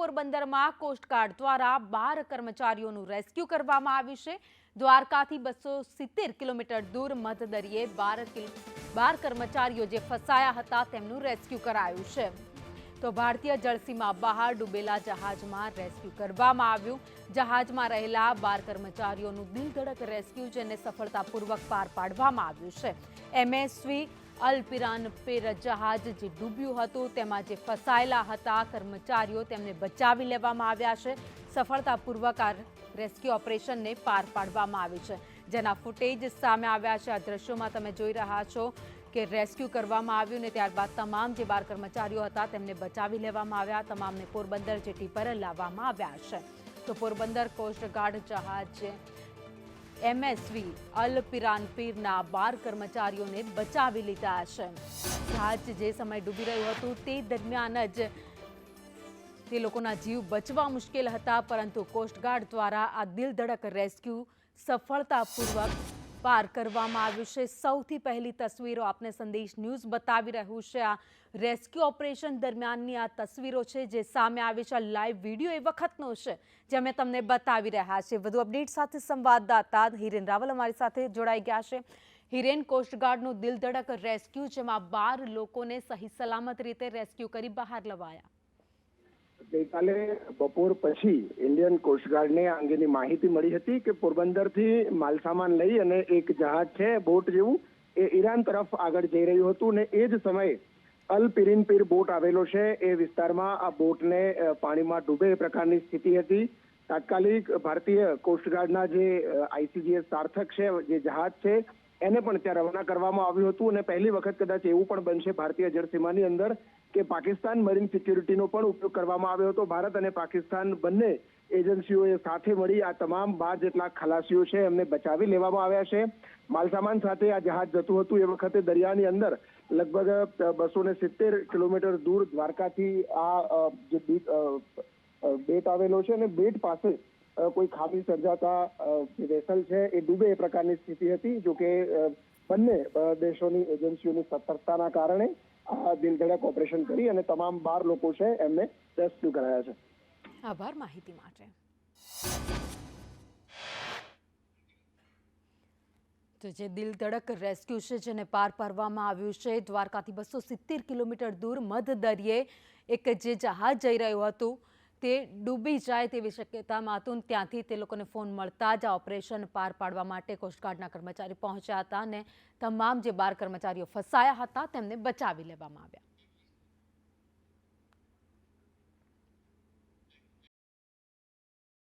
પોરબંદરમાં કોસ્ટગાર્ડ દ્વારા 12 કર્મચારીઓનું રેસ્ક્યુ કરવામાં આવ્યું છે। દ્વારકાથી 270 કિલોમીટર દૂર મધદરિયે 12 કર્મચારીઓ જે ફસાયા હતા તેમનું રેસ્ક્યુ કરાયું છે। તો ભારતીય જળસીમા બહાર ડૂબેલા જહાજમાં રેસ્ક્યુ કરવામાં આવ્યું। જહાજમાં રહેલા 12 કર્મચારીઓનું દિલધડક રેસ્ક્યુ જેને સફળતાપૂર્વક પાર પાડવામાં આવ્યું છે। એમએસવી અલ્પિરાન પેર જહાજ જે ડૂબ્યું હતું તેમાં જે ફસાયેલા હતા કર્મચારીઓ તેમને બચાવી લેવામાં આવ્યા છે। સફળતાપૂર્વક આ રેસ્ક્યુ ઓપરેશનને પાર પાડવામાં આવ્યું છે, જેના ફૂટેજ સામે આવ્યા છે। આ દ્રશ્યોમાં તમે જોઈ રહ્યા છો કે રેસ્ક્યુ કરવામાં આવ્યું ને ત્યારબાદ તમામ જે 12 કર્મચારીઓ હતા તેમને બચાવી લેવામાં આવ્યા। તમામને પોરબંદર જેટી પર લાવવામાં આવ્યા છે। તો પોરબંદર કોસ્ટગાર્ડ જહાજ એમએસવી અલ્પિરાન પીરના 12 કર્મચારીઓને બચાવી લીધા છે। જહાજ જે સમય ડૂબી રહ્યું હતું તે દરમિયાન જ તે લોકોના જીવ બચવા મુશ્કેલ હતા, પરંતુ કોસ્ટગાર્ડ દ્વારા આ દિલધડક રેસ્ક્યુ સફળતાપૂર્વક પાર કરવામાં આવ્યું છે। સૌથી પહેલી તસવીરો આપને સંદેશ ન્યૂઝ બતાવી રહ્યું છે। આ રેસ્ક્યુ ઓપરેશન દરમિયાનની આ તસવીરો છે જે સામે આવી છે। લાઈવ વિડીયો એ વખતનો છે જે અમે તમને બતાવી રહ્યા છે। વધુ અપડેટ સાથે સંવાદદાતા હિરેન રાવલ અમારી સાથે જોડાઈ ગયા છે। હિરેન, કોસ્ટગાર્ડનું દિલધડક રેસ્ક્યુ જેમાં 12 લોકોને સહી સલામત રીતે રેસ્ક્યુ કરી બહાર લવાયા। ગઈકાલે બપોર પછી ઇન્ડિયન કોસ્ટગાર્ડને આ અંગેની માહિતી મળી હતી કે પોરબંદરથી માલસામાન લઈ અને એક જહાજ છે બોટ જેવું એ ઈરાન તરફ આગળ જઈ રહ્યું હતું ને એ જ સમયે અલ પિરીન પીર બોટ આવેલો છે એ વિસ્તારમાં આ બોટને પાણીમાં ડૂબે એ પ્રકારની સ્થિતિ હતી। તાત્કાલિક ભારતીય કોસ્ટગાર્ડના જે આઈસીજીએસ સાર્થક છે જે જહાજ છે એને પણ ત્યાં રવાના કરવામાં આવ્યું હતું અને પહેલી વખત કદાચ એવું પણ બનશે ભારતીય જળસીમાની અંદર કે પાકિસ્તાન મરીન સિક્યુરિટીનો પણ ઉપયોગ કરવામાં આવ્યો હતો। ભારત અને પાકિસ્તાન બંને એજન્સીઓએ સાથે મળી આ તમામ 12 જેટલા ખલાસીઓ છે એમને બચાવી લેવામાં આવ્યા છે। માલસામાન સાથે આ જહાજ જતું હતું એ વખતે દરિયાની અંદર લગભગ 270 કિલોમીટર દૂર દ્વારકાથી આ જે બેટ આવેલો છે અને બેટ પાસે કોઈ ખામી સર્જાતા જે વેસલ છે એ ડૂબે એ પ્રકારની સ્થિતિ હતી। જોકે બંને દેશોની એજન્સીઓની સતર્કતાના કારણે આ દિલધડક ઓપરેશન કરી અને તમામ 12 લોકો છે એમને રેસ્ક્યુ કરાયા છે। આભાર માહિતી માટે। તો જે દિલધડક રેસ્ક્યુ છે જેને પાર પાડવામાં આવ્યું છે દ્વારકાથી 270 કિલોમીટર દૂર મધદરિયે એક જે જહાજ જઈ રહ્યું હતું તે ડૂબી જાય તેવી શક્યતામાં હતું। ત્યાંથી તે લોકોને ફોન મળતા જ આ ઓપરેશન પાર પાડવા માટે કોસ્ટગાર્ડના કર્મચારી પહોંચ્યા હતા અને તમામ જે 12 કર્મચારીઓ ફસાયા હતા તેમને બચાવી લેવામાં આવ્યા।